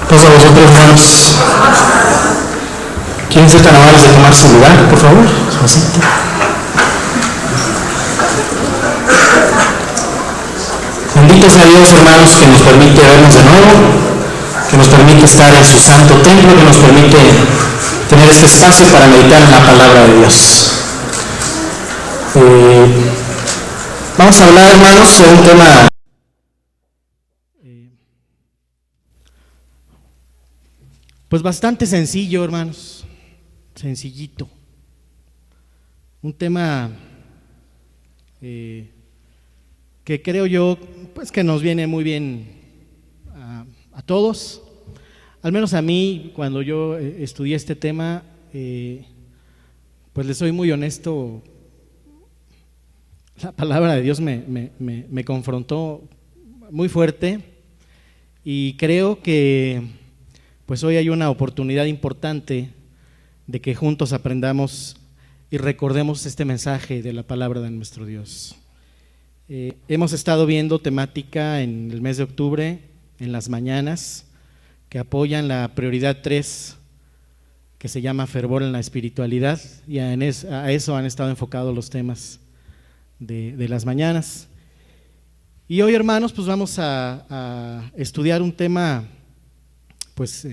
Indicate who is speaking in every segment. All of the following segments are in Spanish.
Speaker 1: Todos a vosotros, hermanos. ¿Quieren ser tan amables de tomar su lugar, por favor? Su asiento. Bendito sea Dios, hermanos, que nos permite vernos de nuevo, que nos permite estar en su santo templo, que nos permite tener este espacio para meditar en la palabra de Dios. Vamos a hablar, hermanos, sobre un tema pues bastante sencillo, hermanos, sencillito. Un tema que creo yo pues que nos viene muy bien a todos, al menos a mí. Cuando yo estudié este tema, pues les soy muy honesto, la palabra de Dios me confrontó muy fuerte, y creo que pues hoy hay una oportunidad importante de que juntos aprendamos y recordemos este mensaje de la palabra de nuestro Dios. Hemos estado viendo temática en el mes de octubre, en las mañanas, que apoyan la prioridad 3, que se llama fervor en la espiritualidad, y a eso han estado enfocados los temas de las mañanas. Y hoy, hermanos, pues vamos a estudiar un tema pues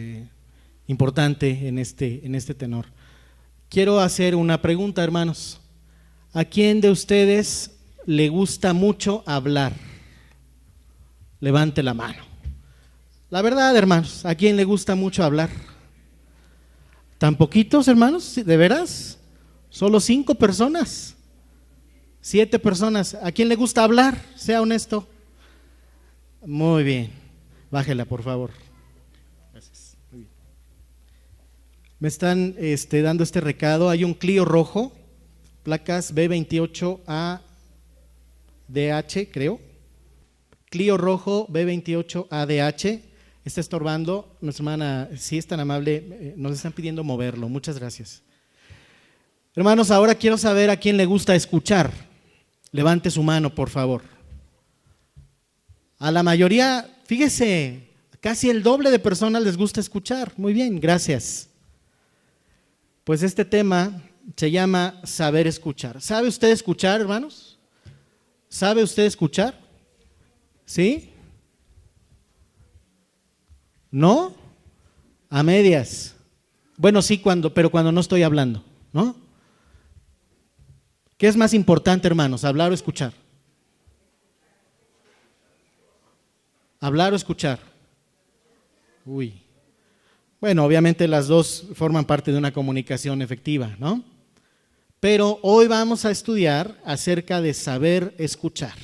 Speaker 1: importante en este tenor. Quiero hacer una pregunta, hermanos. ¿A quién de ustedes le gusta mucho hablar? Levante la mano. La verdad, hermanos, ¿a quién le gusta mucho hablar? ¿Tan poquitos, hermanos? ¿De veras? ¿Solo 5 personas? 7 personas. ¿A quién le gusta hablar? Sea honesto. Muy bien. Bájela, por favor. Gracias. Muy bien. Me están dando este recado. Hay un Clio rojo, placas B28ADH, creo. Clio rojo B28ADH. Está estorbando. Nuestra hermana, si es tan amable, nos están pidiendo moverlo. Muchas gracias. Hermanos, ahora quiero saber a quién le gusta escuchar. Levante su mano, por favor. A la mayoría, fíjese, casi el doble de personas les gusta escuchar. Muy bien, gracias. Pues este tema se llama saber escuchar. ¿Sabe usted escuchar, hermanos? ¿Sabe usted escuchar? ¿Sí? ¿No? A medias. Bueno, sí, pero cuando no estoy hablando, ¿no? ¿Qué es más importante, hermanos? ¿Hablar o escuchar? ¿Hablar o escuchar? Uy. Bueno, obviamente las dos forman parte de una comunicación efectiva, ¿no? Pero hoy vamos a estudiar acerca de saber escuchar.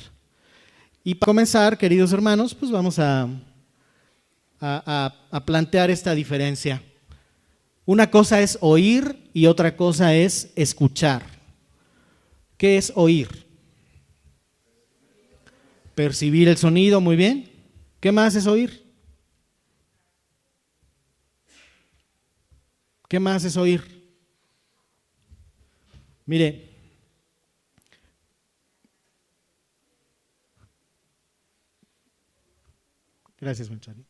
Speaker 1: Y para comenzar, queridos hermanos, pues vamos a plantear esta diferencia. Una cosa es oír y otra cosa es escuchar. ¿Qué es oír? Percibir el sonido, muy bien. ¿Qué más es oír? ¿Qué más es oír? Mire, gracias, Manchari.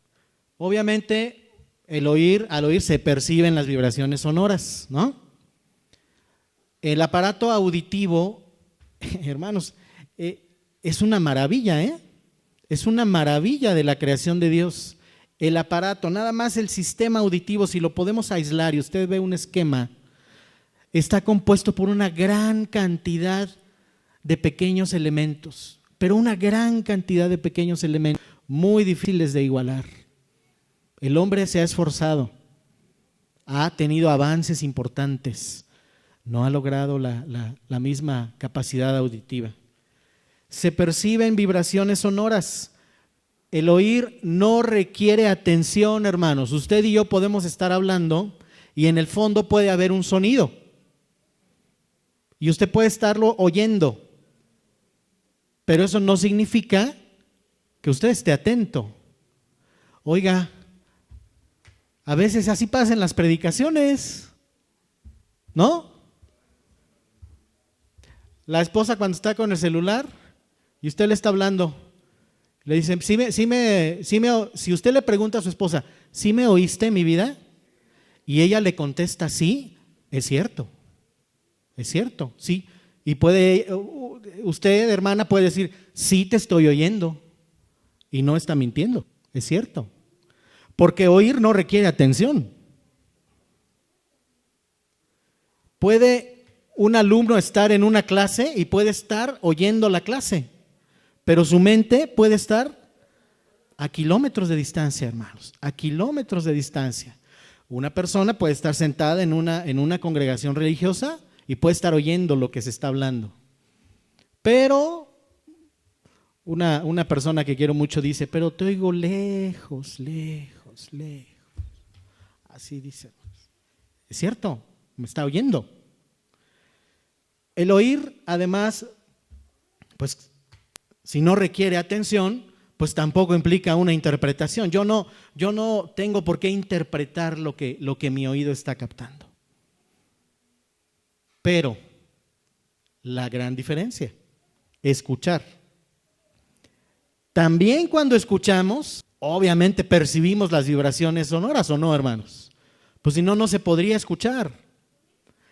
Speaker 1: Obviamente, al oír se perciben las vibraciones sonoras, ¿no? El aparato auditivo, hermanos, es una maravilla, es una maravilla de la creación de Dios. El aparato, nada más el sistema auditivo, si lo podemos aislar y usted ve un esquema, está compuesto por una gran cantidad de pequeños elementos, pero una gran cantidad de pequeños elementos muy difíciles de igualar. El hombre se ha esforzado, ha tenido avances importantes, no ha logrado la misma capacidad auditiva. Se perciben vibraciones sonoras. El oír no requiere atención, hermanos. Usted y yo podemos estar hablando y en el fondo puede haber un sonido y usted puede estarlo oyendo, pero eso no significa que usted esté atento. Oiga, a veces así pasa en las predicaciones, ¿no? La esposa cuando está con el celular y usted le está hablando Le dicen, si usted le pregunta a su esposa, ¿sí me oíste, mi vida? Y ella le contesta, sí, es cierto, sí. Y usted, hermana, puede decir, sí te estoy oyendo. Y no está mintiendo, es cierto. Porque oír no requiere atención. Puede un alumno estar en una clase y puede estar oyendo la clase, pero su mente puede estar a kilómetros de distancia, hermanos, a kilómetros de distancia. Una persona puede estar sentada en una congregación religiosa y puede estar oyendo lo que se está hablando. Pero una persona que quiero mucho dice, pero te oigo lejos, lejos, lejos. Así dice. Es cierto, me está oyendo. El oír, además, pues si no requiere atención, pues tampoco implica una interpretación. Yo no tengo por qué interpretar lo que mi oído está captando. Pero la gran diferencia, escuchar. También cuando escuchamos, obviamente percibimos las vibraciones sonoras, ¿o no, hermanos? Pues si no, no se podría escuchar.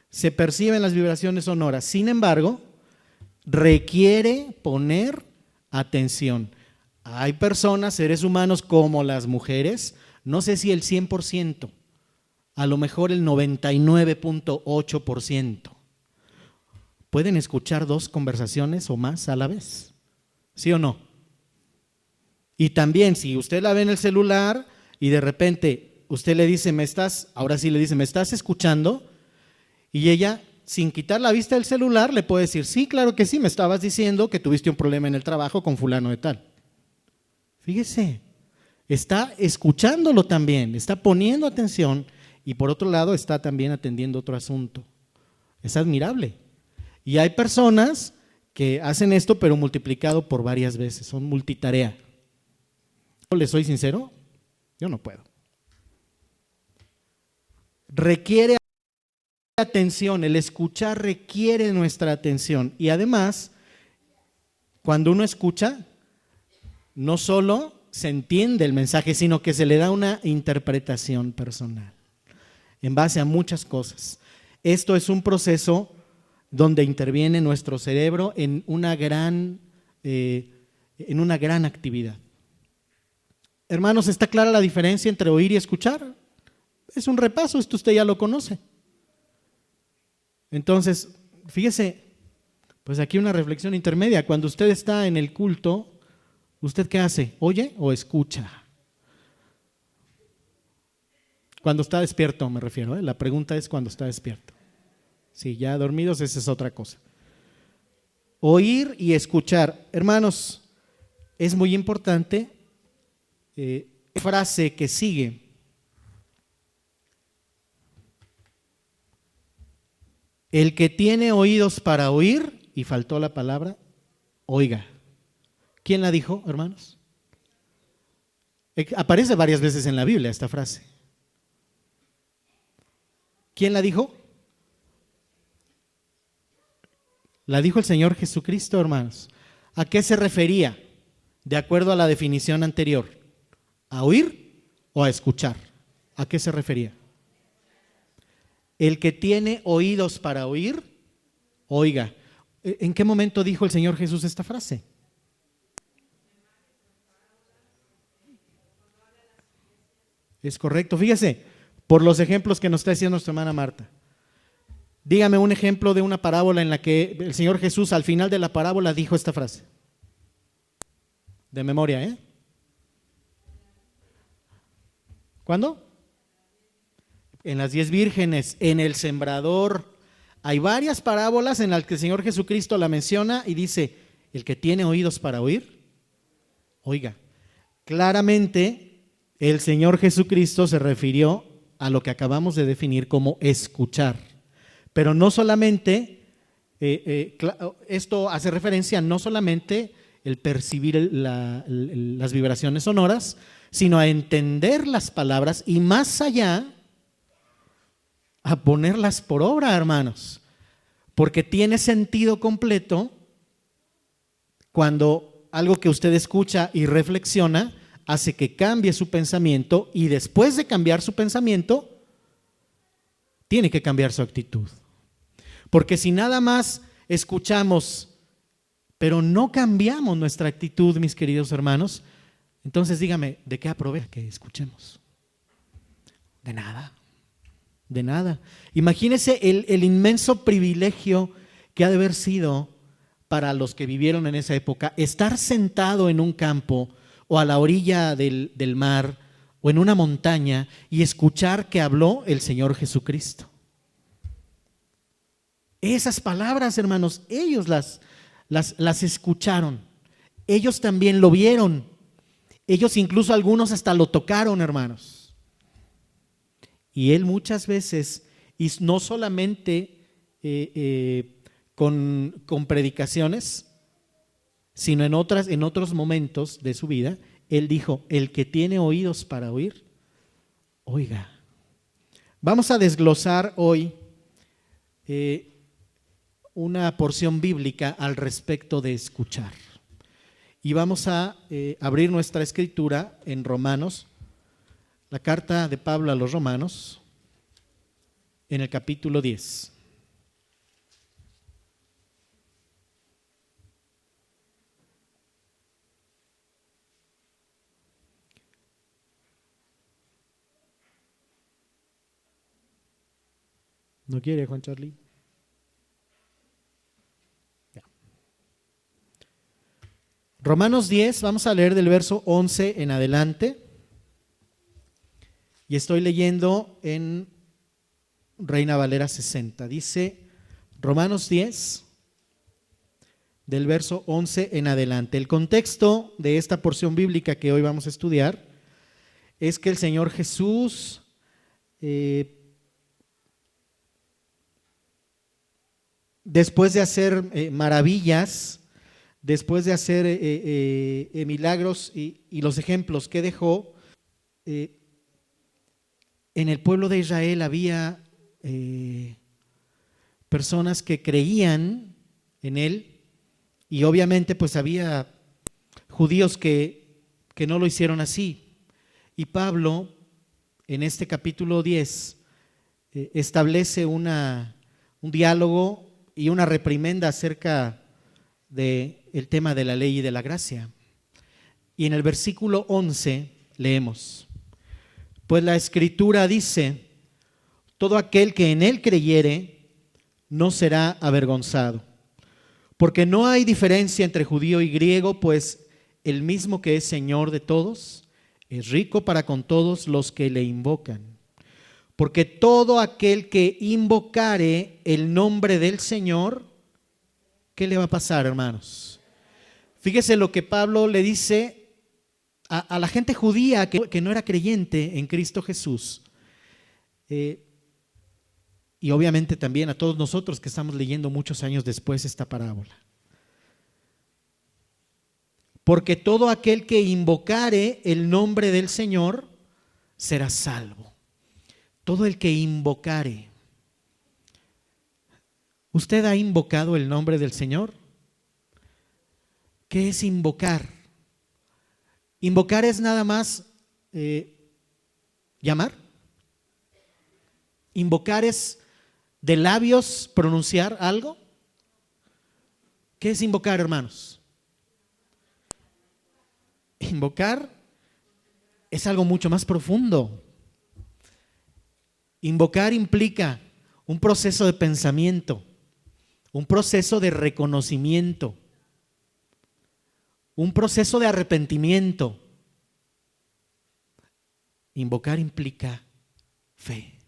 Speaker 1: Se perciben las vibraciones sonoras. Sin embargo, requiere poner atención. Hay personas, seres humanos como las mujeres, no sé si el 100%, a lo mejor el 99.8%, pueden escuchar 2 conversaciones o más a la vez. ¿Sí o no? Y también si usted la ve en el celular y de repente usted le dice, ahora sí le dice, ¿me estás escuchando? Y ella, sin quitar la vista del celular, le puede decir, sí, claro que sí, me estabas diciendo que tuviste un problema en el trabajo con fulano de tal. Fíjese, está escuchándolo también, está poniendo atención y por otro lado está también atendiendo otro asunto. Es admirable. Y hay personas que hacen esto pero multiplicado por varias veces, son multitarea. ¿Les soy sincero? Yo no puedo. Requiere atención, el escuchar requiere nuestra atención y además, cuando uno escucha, no solo se entiende el mensaje, sino que se le da una interpretación personal en base a muchas cosas. Esto es un proceso donde interviene nuestro cerebro en una gran actividad. Hermanos, ¿está clara la diferencia entre oír y escuchar? Es un repaso, esto usted ya lo conoce. Entonces, fíjese, pues aquí una reflexión intermedia. Cuando usted está en el culto, ¿usted qué hace? ¿Oye o escucha? Cuando está despierto me refiero, ¿eh? La pregunta es cuando está despierto. Sí, ya dormidos, esa es otra cosa. Oír y escuchar. Hermanos, es muy importante frase que sigue. El que tiene oídos para oír, y faltó la palabra, oiga. ¿Quién la dijo, hermanos? Aparece varias veces en la Biblia esta frase. ¿Quién la dijo? La dijo el Señor Jesucristo, hermanos. ¿A qué se refería? De acuerdo a la definición anterior. ¿A oír o a escuchar? ¿A qué se refería? El que tiene oídos para oír, oiga. ¿En qué momento dijo el Señor Jesús esta frase? Es correcto, fíjese, por los ejemplos que nos está diciendo nuestra hermana Marta. Dígame un ejemplo de una parábola en la que el Señor Jesús al final de la parábola dijo esta frase. De memoria, ¿eh? ¿Cuándo? En las 10 vírgenes, en el sembrador. Hay varias parábolas en las que el Señor Jesucristo la menciona y dice, el que tiene oídos para oír, oiga. Claramente el Señor Jesucristo se refirió a lo que acabamos de definir como escuchar. Pero no solamente, esto hace referencia no solamente el percibir las vibraciones sonoras, sino a entender las palabras y más allá, a ponerlas por obra, hermanos, porque tiene sentido completo cuando algo que usted escucha y reflexiona hace que cambie su pensamiento, y después de cambiar su pensamiento, tiene que cambiar su actitud. Porque si nada más escuchamos, pero no cambiamos nuestra actitud, mis queridos hermanos, entonces dígame, ¿de qué aprovecha que escuchemos? De nada, de nada. Imagínese el inmenso privilegio que ha de haber sido para los que vivieron en esa época estar sentado en un campo o a la orilla del mar o en una montaña y escuchar que habló el Señor Jesucristo. Esas palabras, hermanos, ellos las escucharon, ellos también lo vieron, ellos incluso algunos hasta lo tocaron, hermanos. Y él muchas veces, y no solamente con predicaciones, sino en otros momentos de su vida, él dijo: el que tiene oídos para oír, oiga. Vamos a desglosar hoy una porción bíblica al respecto de escuchar. Y vamos a abrir nuestra escritura en Romanos, la carta de Pablo a los Romanos, en el capítulo 10. ¿No quiere, Juan Charlie? Ya. Romanos 10, vamos a leer del verso 11 en adelante. Y estoy leyendo en Reina Valera 60. Dice Romanos 10, del verso 11 en adelante. El contexto de esta porción bíblica que hoy vamos a estudiar es que el Señor Jesús después de hacer maravillas, después de hacer milagros y los ejemplos que dejó, en el pueblo de Israel había personas que creían en él, y obviamente pues había judíos que no lo hicieron así. Y Pablo en este capítulo 10 establece un diálogo y una reprimenda acerca del tema de la ley y de la gracia. Y en el versículo 11 leemos: pues la Escritura dice: todo aquel que en él creyere no será avergonzado, porque no hay diferencia entre judío y griego, pues el mismo que es Señor de todos es rico para con todos los que le invocan. Porque todo aquel que invocare el nombre del Señor, ¿qué le va a pasar, hermanos? Fíjese lo que Pablo le dice a la gente judía que no era creyente en Cristo Jesús. Y obviamente también a todos nosotros que estamos leyendo muchos años después esta parábola. Porque todo aquel que invocare el nombre del Señor será salvo. Todo el que invocare. ¿Usted ha invocado el nombre del Señor? ¿Qué es invocar? Invocar es nada más llamar. Invocar es de labios pronunciar algo. ¿Qué es invocar, hermanos? Invocar es algo mucho más profundo. Invocar implica un proceso de pensamiento, un proceso de reconocimiento, un proceso de arrepentimiento. Invocar implica fe.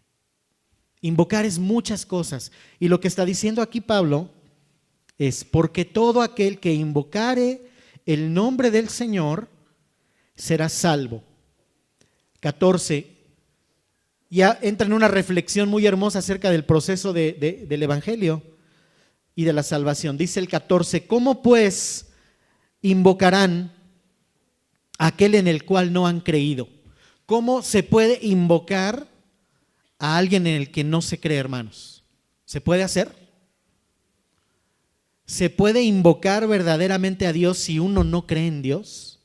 Speaker 1: Invocar es muchas cosas. Y lo que está diciendo aquí Pablo es: porque todo aquel que invocare el nombre del Señor será salvo. 14. Ya entra en una reflexión muy hermosa acerca del proceso del Evangelio y de la salvación. Dice el 14: ¿cómo pues invocarán a aquel en el cual no han creído? ¿Cómo se puede invocar a alguien en el que no se cree, hermanos? ¿Se puede hacer? ¿Se puede invocar verdaderamente a Dios si uno no cree en Dios?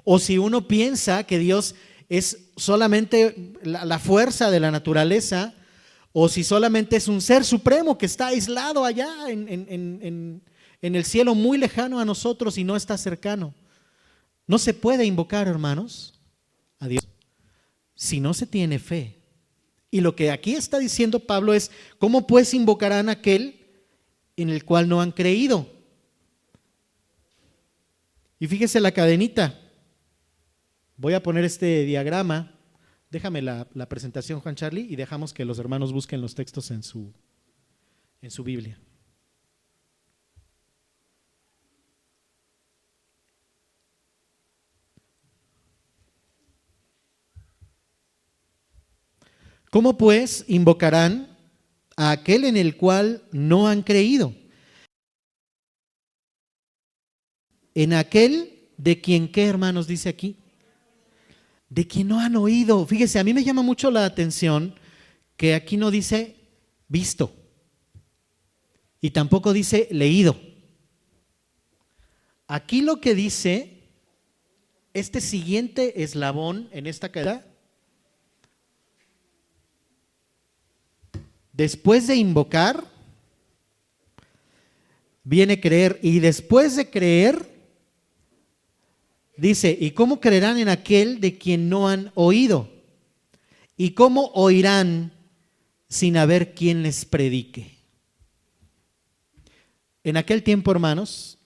Speaker 1: ¿O si uno piensa que Dios es solamente la fuerza de la naturaleza? ¿O si solamente es un ser supremo que está aislado allá en el cielo muy lejano a nosotros y no está cercano? No se puede invocar, hermanos, a Dios si no se tiene fe. Y lo que aquí está diciendo Pablo es: ¿cómo pues invocarán a aquel en el cual no han creído? Y fíjese la cadenita. Voy a poner este diagrama. Déjame la presentación, Juan Charlie, y dejamos que los hermanos busquen los textos en su Biblia. ¿Cómo pues invocarán a aquel en el cual no han creído? En aquel de quien, ¿qué, hermanos, dice aquí? De quien no han oído. Fíjese, a mí me llama mucho la atención que aquí no dice visto y tampoco dice leído. Aquí lo que dice, este siguiente eslabón en esta cadena, después de invocar, viene creer, y después de creer, dice: ¿y cómo creerán en aquel de quien no han oído? ¿Y cómo oirán sin haber quien les predique? En aquel tiempo, hermanos,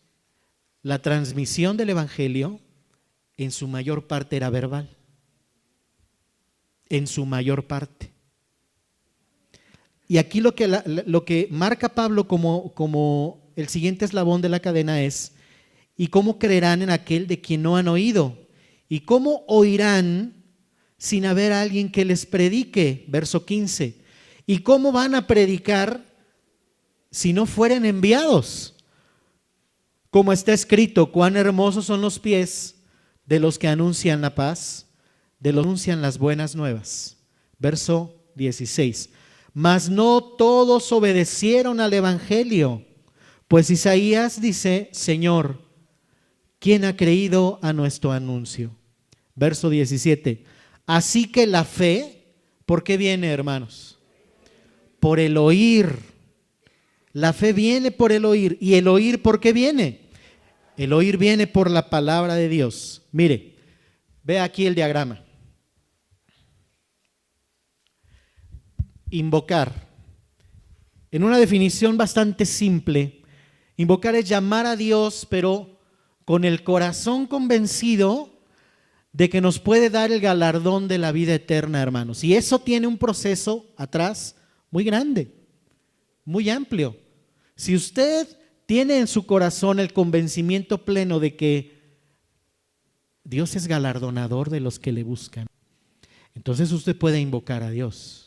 Speaker 1: la transmisión del evangelio en su mayor parte era verbal. En su mayor parte. Y aquí lo que marca Pablo como el siguiente eslabón de la cadena es: ¿y cómo creerán en aquel de quien no han oído? ¿Y cómo oirán sin haber alguien que les predique? Verso 15. ¿Y cómo van a predicar si no fueren enviados? Como está escrito: cuán hermosos son los pies de los que anuncian la paz, de los que anuncian las buenas nuevas. Verso 16. Mas no todos obedecieron al evangelio, pues Isaías dice: Señor, ¿quién ha creído a nuestro anuncio? Verso 17. Así que la fe, ¿por qué viene, hermanos? Por el oír. La fe viene por el oír. ¿Y el oír por qué viene? El oír viene por la palabra de Dios. Mire, ve aquí el diagrama. Invocar. En una definición bastante simple, invocar es llamar a Dios, pero con el corazón convencido de que nos puede dar el galardón de la vida eterna, hermanos. Y eso tiene un proceso atrás muy grande, muy amplio. Si usted tiene en su corazón el convencimiento pleno de que Dios es galardonador de los que le buscan, entonces usted puede invocar a Dios.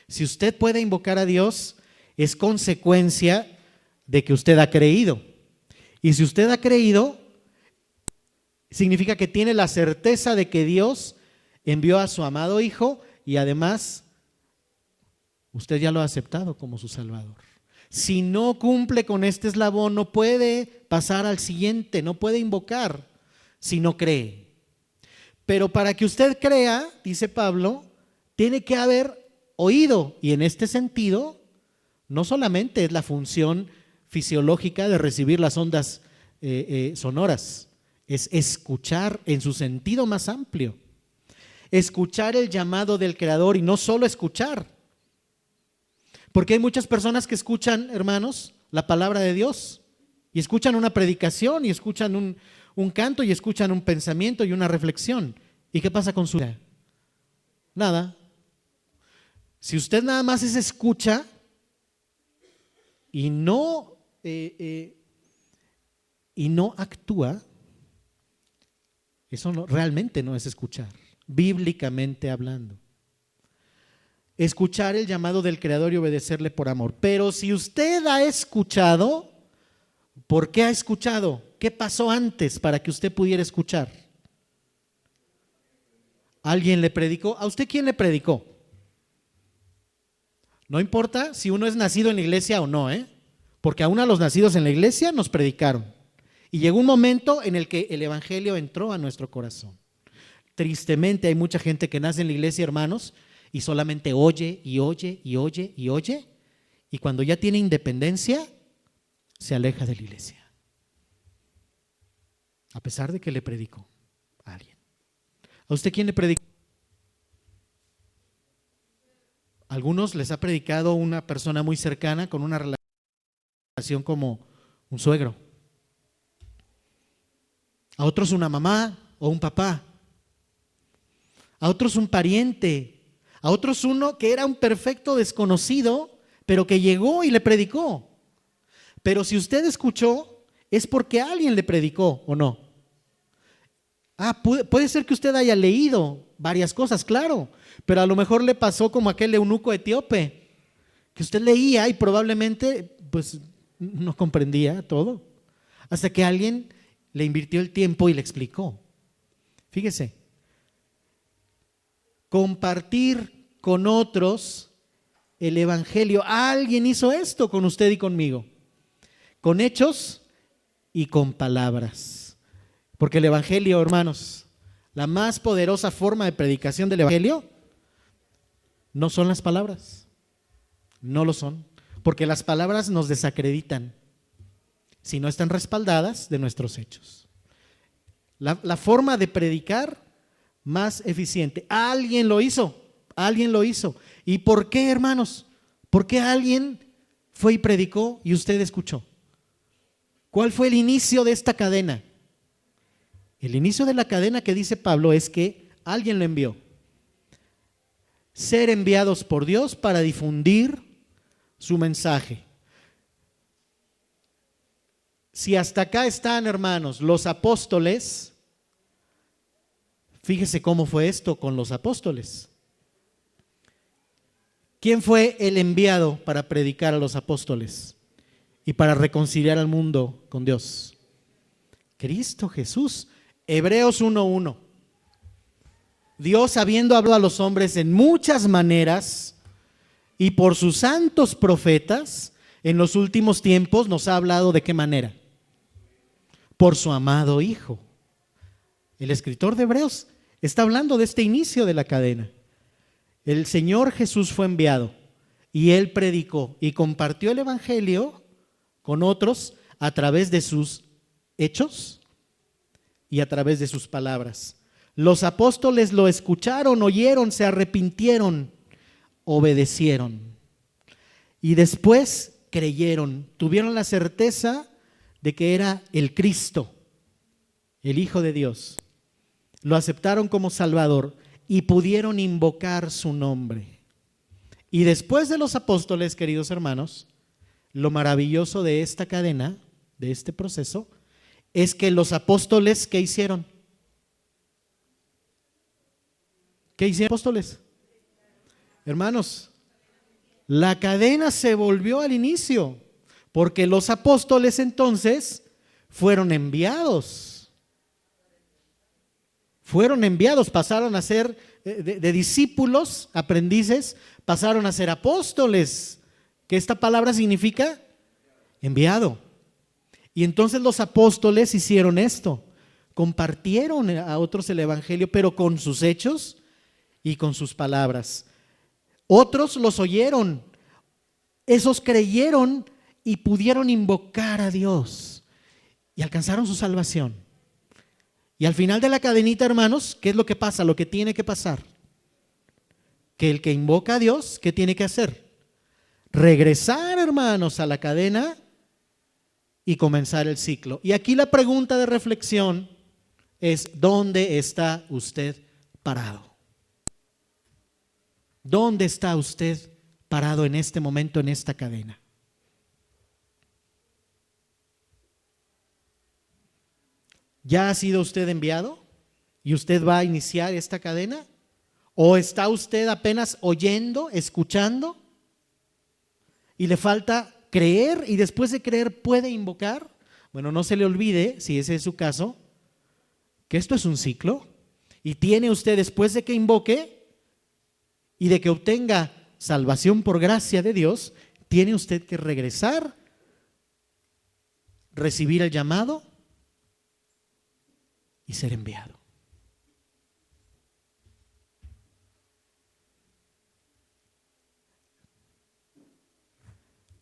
Speaker 1: Si usted puede invocar a Dios, es consecuencia de que usted ha creído. Y si usted ha creído, significa que tiene la certeza de que Dios envió a su amado Hijo y además usted ya lo ha aceptado como su Salvador. Si no cumple con este eslabón, no puede pasar al siguiente, no puede invocar si no cree. Pero para que usted crea, dice Pablo, tiene que haber oído. Y en este sentido, no solamente es la función fisiológica de recibir las ondas sonoras, es escuchar en su sentido más amplio. Escuchar el llamado del Creador y no solo escuchar. Porque hay muchas personas que escuchan, hermanos, la palabra de Dios y escuchan una predicación y escuchan un canto y escuchan un pensamiento y una reflexión. ¿Y qué pasa con su vida? Nada. Si usted nada más es escucha y no actúa, eso realmente no es escuchar, bíblicamente hablando. Escuchar el llamado del Creador y obedecerle por amor. Pero si usted ha escuchado, ¿por qué ha escuchado? ¿Qué pasó antes para que usted pudiera escuchar? ¿Alguien le predicó? ¿A usted quién le predicó? No importa si uno es nacido en la iglesia o no, porque aún a los nacidos en la iglesia nos predicaron. Y llegó un momento en el que el evangelio entró a nuestro corazón. Tristemente hay mucha gente que nace en la iglesia, hermanos, y solamente oye y oye y oye y oye, y cuando ya tiene independencia, se aleja de la iglesia, a pesar de que le predicó a alguien. ¿A usted quién le predicó? A algunos les ha predicado una persona muy cercana con una relación como un suegro. A otros una mamá o un papá. A otros un pariente. A otros uno que era un perfecto desconocido, pero que llegó y le predicó. Pero si usted escuchó, es porque alguien le predicó, ¿o no? Puede ser que usted haya leído varias cosas, claro, pero a lo mejor le pasó como aquel eunuco etíope, que usted leía y probablemente pues no comprendía todo, hasta que alguien le invirtió el tiempo y le explicó. Fíjese, compartir con otros el evangelio. Alguien hizo esto con usted y conmigo, con hechos y con palabras. Porque el evangelio, hermanos, la más poderosa forma de predicación del evangelio no son las palabras, no lo son, porque las palabras nos desacreditan si no están respaldadas de nuestros hechos. La forma de predicar más eficiente, alguien lo hizo, alguien lo hizo. ¿Y por qué, hermanos? ¿Por qué alguien fue y predicó y usted escuchó? ¿Cuál fue el inicio de esta cadena? El inicio de la cadena que dice Pablo es que alguien lo envió. Ser enviados por Dios para difundir su mensaje. Si hasta acá están, hermanos, los apóstoles, fíjese cómo fue esto con los apóstoles. ¿Quién fue el enviado para predicar a los apóstoles y para reconciliar al mundo con Dios? Cristo Jesús. Hebreos 1:1. Dios, habiendo hablado a los hombres en muchas maneras y por sus santos profetas, en los últimos tiempos nos ha hablado ¿de qué manera? Por su amado Hijo. El escritor de Hebreos está hablando de este inicio de la cadena. El Señor Jesús fue enviado y Él predicó y compartió el evangelio con otros a través de sus hechos y a través de sus palabras. Los apóstoles lo escucharon, oyeron, se arrepintieron, obedecieron y después creyeron, tuvieron la certeza de que era el Cristo, el Hijo de Dios. Lo aceptaron como Salvador y pudieron invocar su nombre. Y después de los apóstoles, queridos hermanos, lo maravilloso de esta cadena, de este proceso, es que los apóstoles, ¿qué hicieron? ¿Qué hicieron los apóstoles? Hermanos, la cadena se volvió al inicio, porque los apóstoles entonces fueron enviados. Fueron enviados, pasaron a ser de discípulos, aprendices, pasaron a ser apóstoles, que esta palabra significa enviado. Y entonces los apóstoles hicieron esto, compartieron a otros el evangelio, pero con sus hechos y con sus palabras. Otros los oyeron, esos creyeron y pudieron invocar a Dios y alcanzaron su salvación. Y al final de la cadenita, hermanos, ¿qué es lo que pasa? Lo que tiene que pasar. Que el que invoca a Dios, ¿qué tiene que hacer? Regresar, hermanos, a la cadena y comenzar el ciclo. Y aquí la pregunta de reflexión es: ¿dónde está usted parado? ¿Dónde está usted parado en este momento, en esta cadena? ¿Ya ha sido usted enviado y usted va a iniciar esta cadena? ¿O está usted apenas oyendo, escuchando y le falta creer y después de creer puede invocar? Bueno, no se le olvide, si ese es su caso, que esto es un ciclo y tiene usted, después de que invoque y de que obtenga salvación por gracia de Dios, tiene usted que regresar recibir el llamado y ser enviado.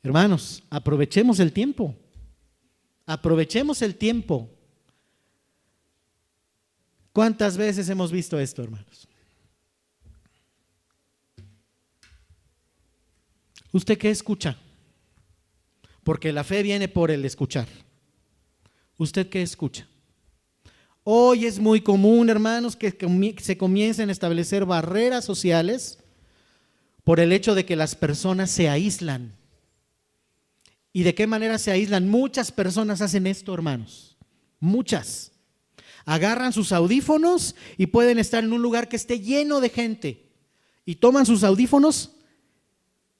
Speaker 1: Hermanos, aprovechemos el tiempo. Aprovechemos el tiempo. ¿Cuántas veces hemos visto esto, hermanos? ¿Usted qué escucha? Porque la fe viene por el escuchar. ¿Usted qué escucha? Hoy es muy común, hermanos, que se comiencen a establecer barreras sociales por el hecho de que las personas se aíslan. ¿Y de qué manera se aíslan? Muchas personas hacen esto, hermanos. Muchas. Agarran sus audífonos y pueden estar en un lugar que esté lleno de gente. Y toman sus audífonos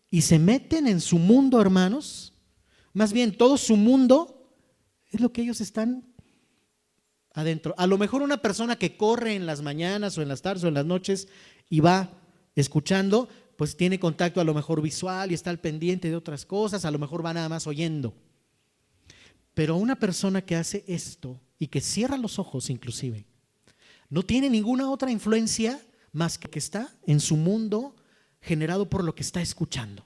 Speaker 1: y se meten en su mundo, hermanos. Más bien, todo su mundo es lo que ellos están adentro. A lo mejor una persona que corre en las mañanas o en las tardes o en las noches y va escuchando, pues tiene contacto a lo mejor visual y está al pendiente de otras cosas, a lo mejor va nada más oyendo. Pero una persona que hace esto y que cierra los ojos inclusive, no tiene ninguna otra influencia más que está en su mundo generado por lo que está escuchando.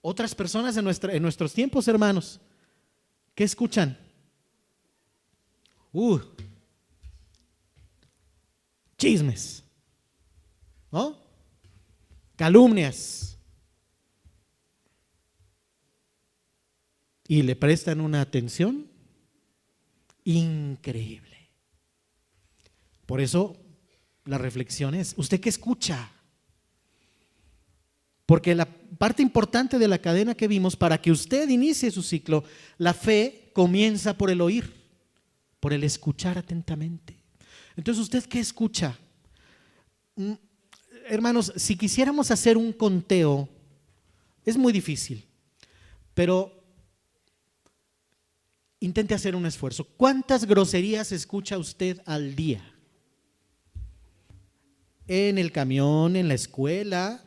Speaker 1: Otras personas en nuestros tiempos, hermanos, ¿qué escuchan? Chismes, ¿no? Calumnias. Y le prestan una atención increíble. Por eso la reflexión es, ¿usted qué escucha? Porque la parte importante de la cadena que vimos, para que usted inicie su ciclo, la fe comienza por el oír, por el escuchar atentamente. Entonces, ¿usted qué escucha? Hermanos, si quisiéramos hacer un conteo, es muy difícil, pero intente hacer un esfuerzo. ¿Cuántas groserías escucha usted al día? En el camión, en la escuela,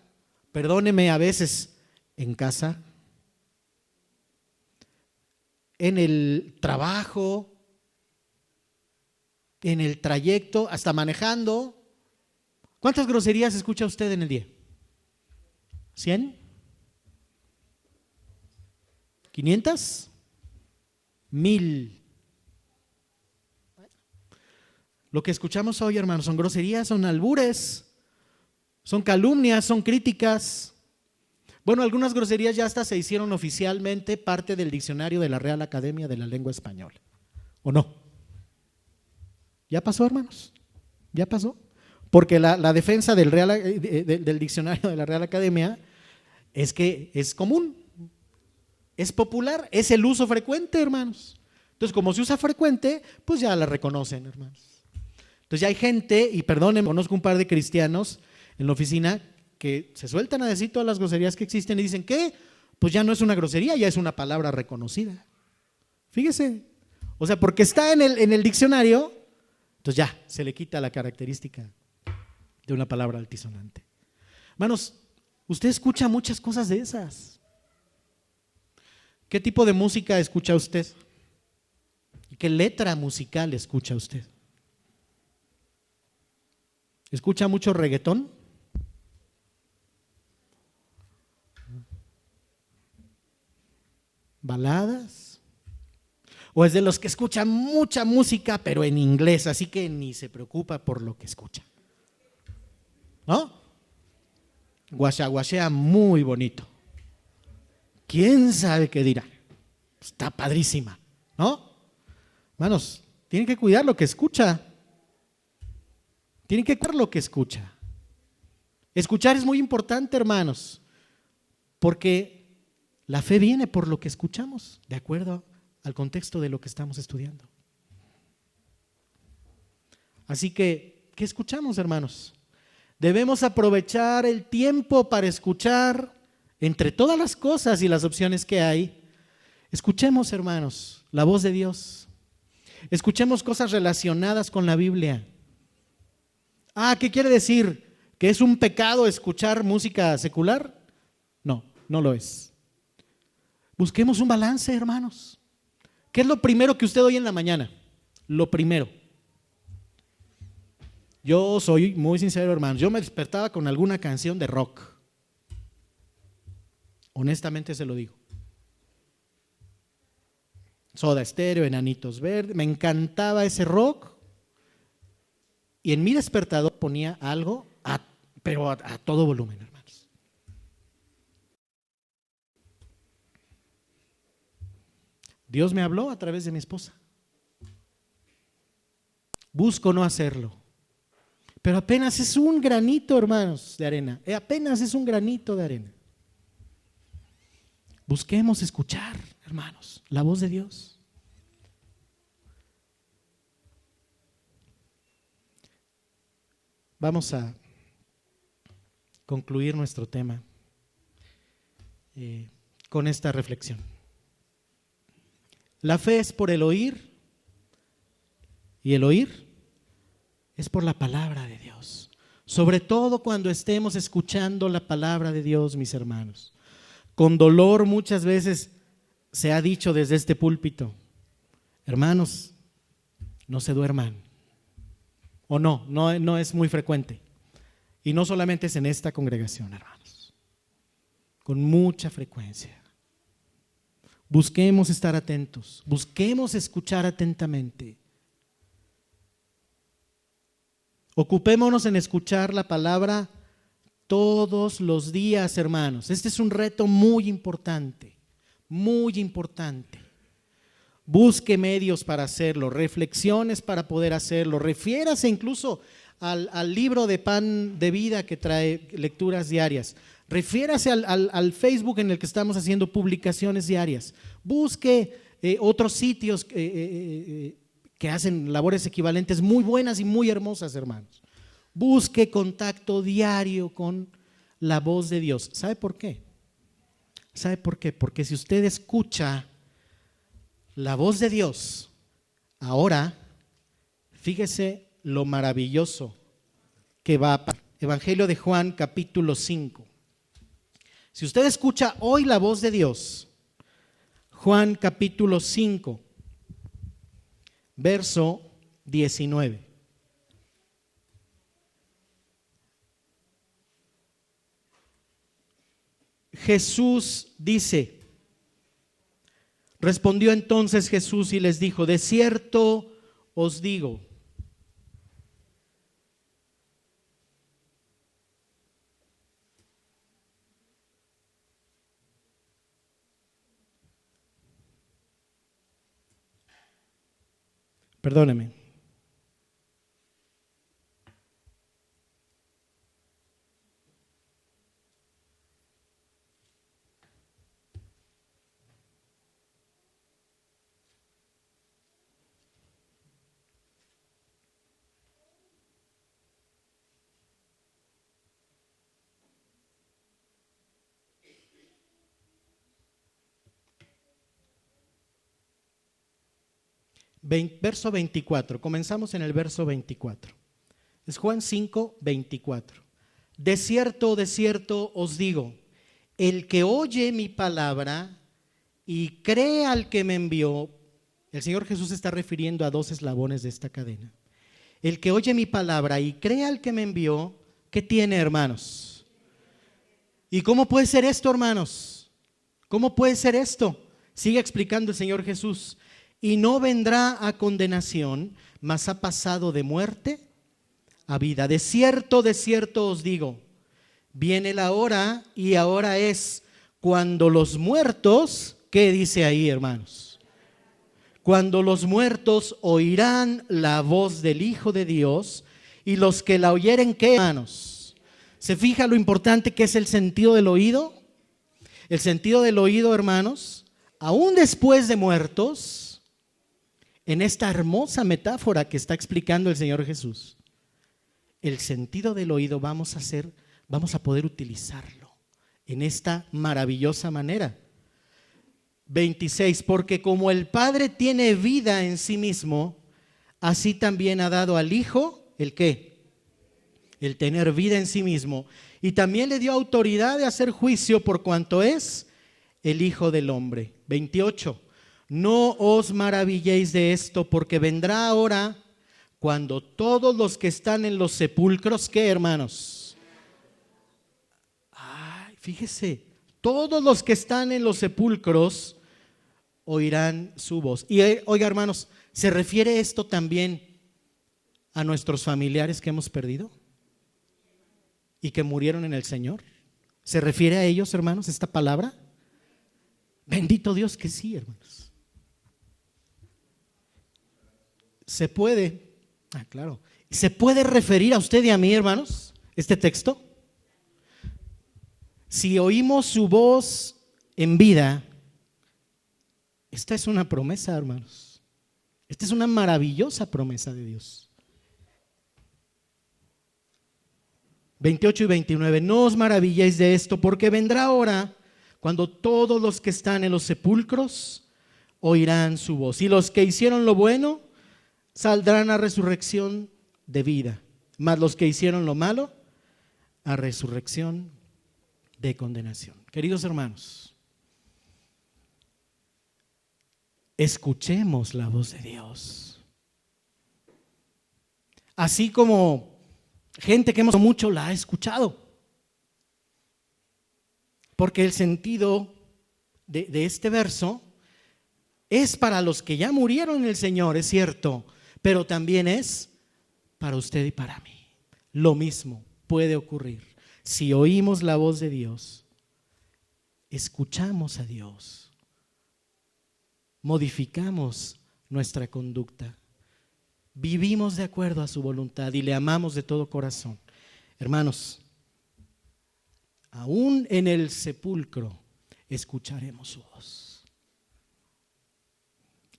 Speaker 1: perdóneme, a veces en casa, en el trabajo, en el trayecto, hasta manejando. ¿Cuántas groserías escucha usted en el día? ¿100? ¿500? 1000. Lo que escuchamos hoy, hermanos, son groserías, son albures, son calumnias, son críticas. Bueno, algunas groserías ya hasta se hicieron oficialmente parte del diccionario de la Real Academia de la Lengua Española. ¿O no? ¿Ya pasó, hermanos? ¿Ya pasó? Porque la defensa del diccionario de la Real Academia es que es común, es popular, es el uso frecuente, hermanos. Entonces, como se usa frecuente, pues ya la reconocen, hermanos. Entonces ya hay gente, y perdónenme, conozco un par de cristianos en la oficina que se sueltan a decir todas las groserías que existen y dicen que pues ya no es una grosería, ya es una palabra reconocida. Fíjese, o sea, porque está en el diccionario, entonces ya se le quita la característica de una palabra altisonante. Hermanos, usted escucha muchas cosas de esas. ¿Qué tipo de música escucha usted? ¿Y qué letra musical escucha usted? ¿Escucha mucho reggaetón? ¿Baladas? ¿O es de los que escuchan mucha música pero en inglés, así que ni se preocupa por lo que escucha? ¿No? Guachaguachea muy bonito. ¿Quién sabe qué dirá? Está padrísima, ¿no? Hermanos, tienen que cuidar lo que escucha. Tienen que cuidar lo que escucha. Escuchar es muy importante, hermanos, porque la fe viene por lo que escuchamos, de acuerdo al contexto de lo que estamos estudiando. Así que, ¿qué escuchamos, hermanos? Debemos aprovechar el tiempo para escuchar, entre todas las cosas y las opciones que hay. Escuchemos, hermanos, la voz de Dios. Escuchemos cosas relacionadas con la Biblia. ¿Qué quiere decir? ¿Que es un pecado escuchar música secular? No, no lo es. Busquemos un balance, hermanos. ¿Qué es lo primero que usted oye en la mañana? Lo primero. Yo soy muy sincero, hermanos. Yo me despertaba con alguna canción de rock. Honestamente se lo digo. Soda Stereo, Enanitos Verdes. Me encantaba ese rock. Y en mi despertador ponía algo, pero a todo volumen, hermanos. Dios me habló a través de mi esposa. Busco no hacerlo. Pero apenas es un granito, hermanos, de arena. Apenas es un granito de arena. Busquemos escuchar, hermanos, la voz de Dios. Vamos a concluir nuestro tema con esta reflexión. La fe es por el oír, y el oír es por la palabra de Dios. Sobre todo cuando estemos escuchando la palabra de Dios, mis hermanos. Con dolor muchas veces se ha dicho desde este púlpito, hermanos, no se duerman. O no es muy frecuente. Y no solamente es en esta congregación, hermanos. Con mucha frecuencia. Busquemos estar atentos, busquemos escuchar atentamente. Ocupémonos en escuchar la palabra todos los días, hermanos. Este es un reto muy importante, muy importante. Busque medios para hacerlo, reflexiones para poder hacerlo. Refiérase incluso al libro de Pan de Vida que trae lecturas diarias. Refiérase al Facebook en el que estamos haciendo publicaciones diarias. Busque otros sitios que hacen labores equivalentes muy buenas y muy hermosas, hermanos. Busque contacto diario con la voz de Dios. ¿Sabe por qué? ¿Sabe por qué? Porque si usted escucha la voz de Dios, ahora, fíjese lo maravilloso que va a pasar. Evangelio de Juan, capítulo 5. Si usted escucha hoy la voz de Dios, Juan capítulo 5, verso 19. Jesús dice, respondió entonces Jesús y les dijo, de cierto os digo, perdóneme. Verso 24, comenzamos en el verso 24. Es Juan 5, 24. De cierto os digo, el que oye mi palabra y cree al que me envió, el Señor Jesús se está refiriendo a dos eslabones de esta cadena. El que oye mi palabra y cree al que me envió, ¿qué tiene, hermanos? ¿Y cómo puede ser esto, hermanos? ¿Cómo puede ser esto? Sigue explicando el Señor Jesús. Y no vendrá a condenación, mas ha pasado de muerte a vida. De cierto os digo, viene la hora y ahora es cuando los muertos, ¿qué dice ahí, hermanos? Cuando los muertos oirán la voz del Hijo de Dios y los que la oyeren, ¿qué, hermanos? ¿Se fija lo importante que es el sentido del oído? El sentido del oído, hermanos, aún después de muertos, en esta hermosa metáfora que está explicando el Señor Jesús, el sentido del oído vamos a poder utilizarlo en esta maravillosa manera. 26, porque como el Padre tiene vida en sí mismo, así también ha dado al Hijo, ¿el qué? El tener vida en sí mismo. Y también le dio autoridad de hacer juicio por cuanto es el Hijo del Hombre. 28. No os maravilléis de esto, porque vendrá hora cuando todos los que están en los sepulcros, ¿qué, hermanos? Ay, fíjese, todos los que están en los sepulcros oirán su voz. Y oiga, hermanos, ¿se refiere esto también a nuestros familiares que hemos perdido y que murieron en el Señor? ¿Se refiere a ellos, hermanos, esta palabra? Bendito Dios que sí, hermanos. ¿Se puede? Claro. ¿Se puede referir a usted y a mí, hermanos, este texto? Si oímos su voz en vida, esta es una promesa, hermanos. Esta es una maravillosa promesa de Dios. 28 y 29. No os maravilléis de esto, porque vendrá hora cuando todos los que están en los sepulcros oirán su voz. Y los que hicieron lo bueno saldrán a resurrección de vida, mas los que hicieron lo malo a resurrección de condenación. Queridos hermanos, escuchemos la voz de Dios. Así como gente que hemos mucho la ha escuchado. Porque el sentido de este verso es para los que ya murieron en el Señor, es cierto, pero también es para usted y para mí. Lo mismo puede ocurrir. Si oímos la voz de Dios, escuchamos a Dios, modificamos nuestra conducta, vivimos de acuerdo a su voluntad y le amamos de todo corazón. Hermanos, aún en el sepulcro escucharemos su voz.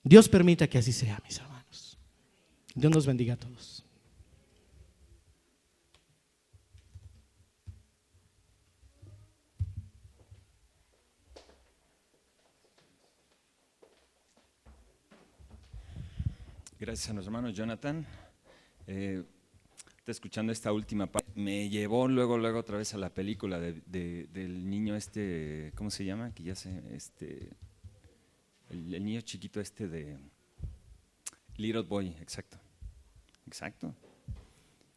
Speaker 1: Dios permita que así sea, mis hermanos. Dios nos bendiga a todos.
Speaker 2: Gracias a nuestro hermano Jonathan. Está escuchando esta última parte. Me llevó luego otra vez a la película del niño ¿cómo se llama? Que ya sé, el niño chiquito de Little Boy, exacto.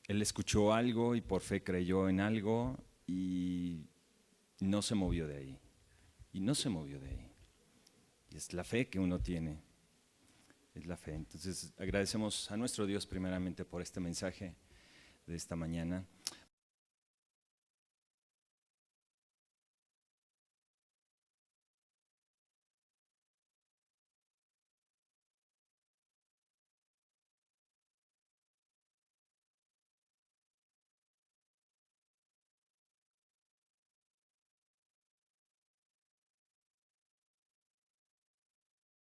Speaker 2: Él escuchó algo y por fe creyó en algo y no se movió de ahí. Y es la fe que uno tiene. Es la fe. Entonces agradecemos a nuestro Dios primeramente por este mensaje de esta mañana.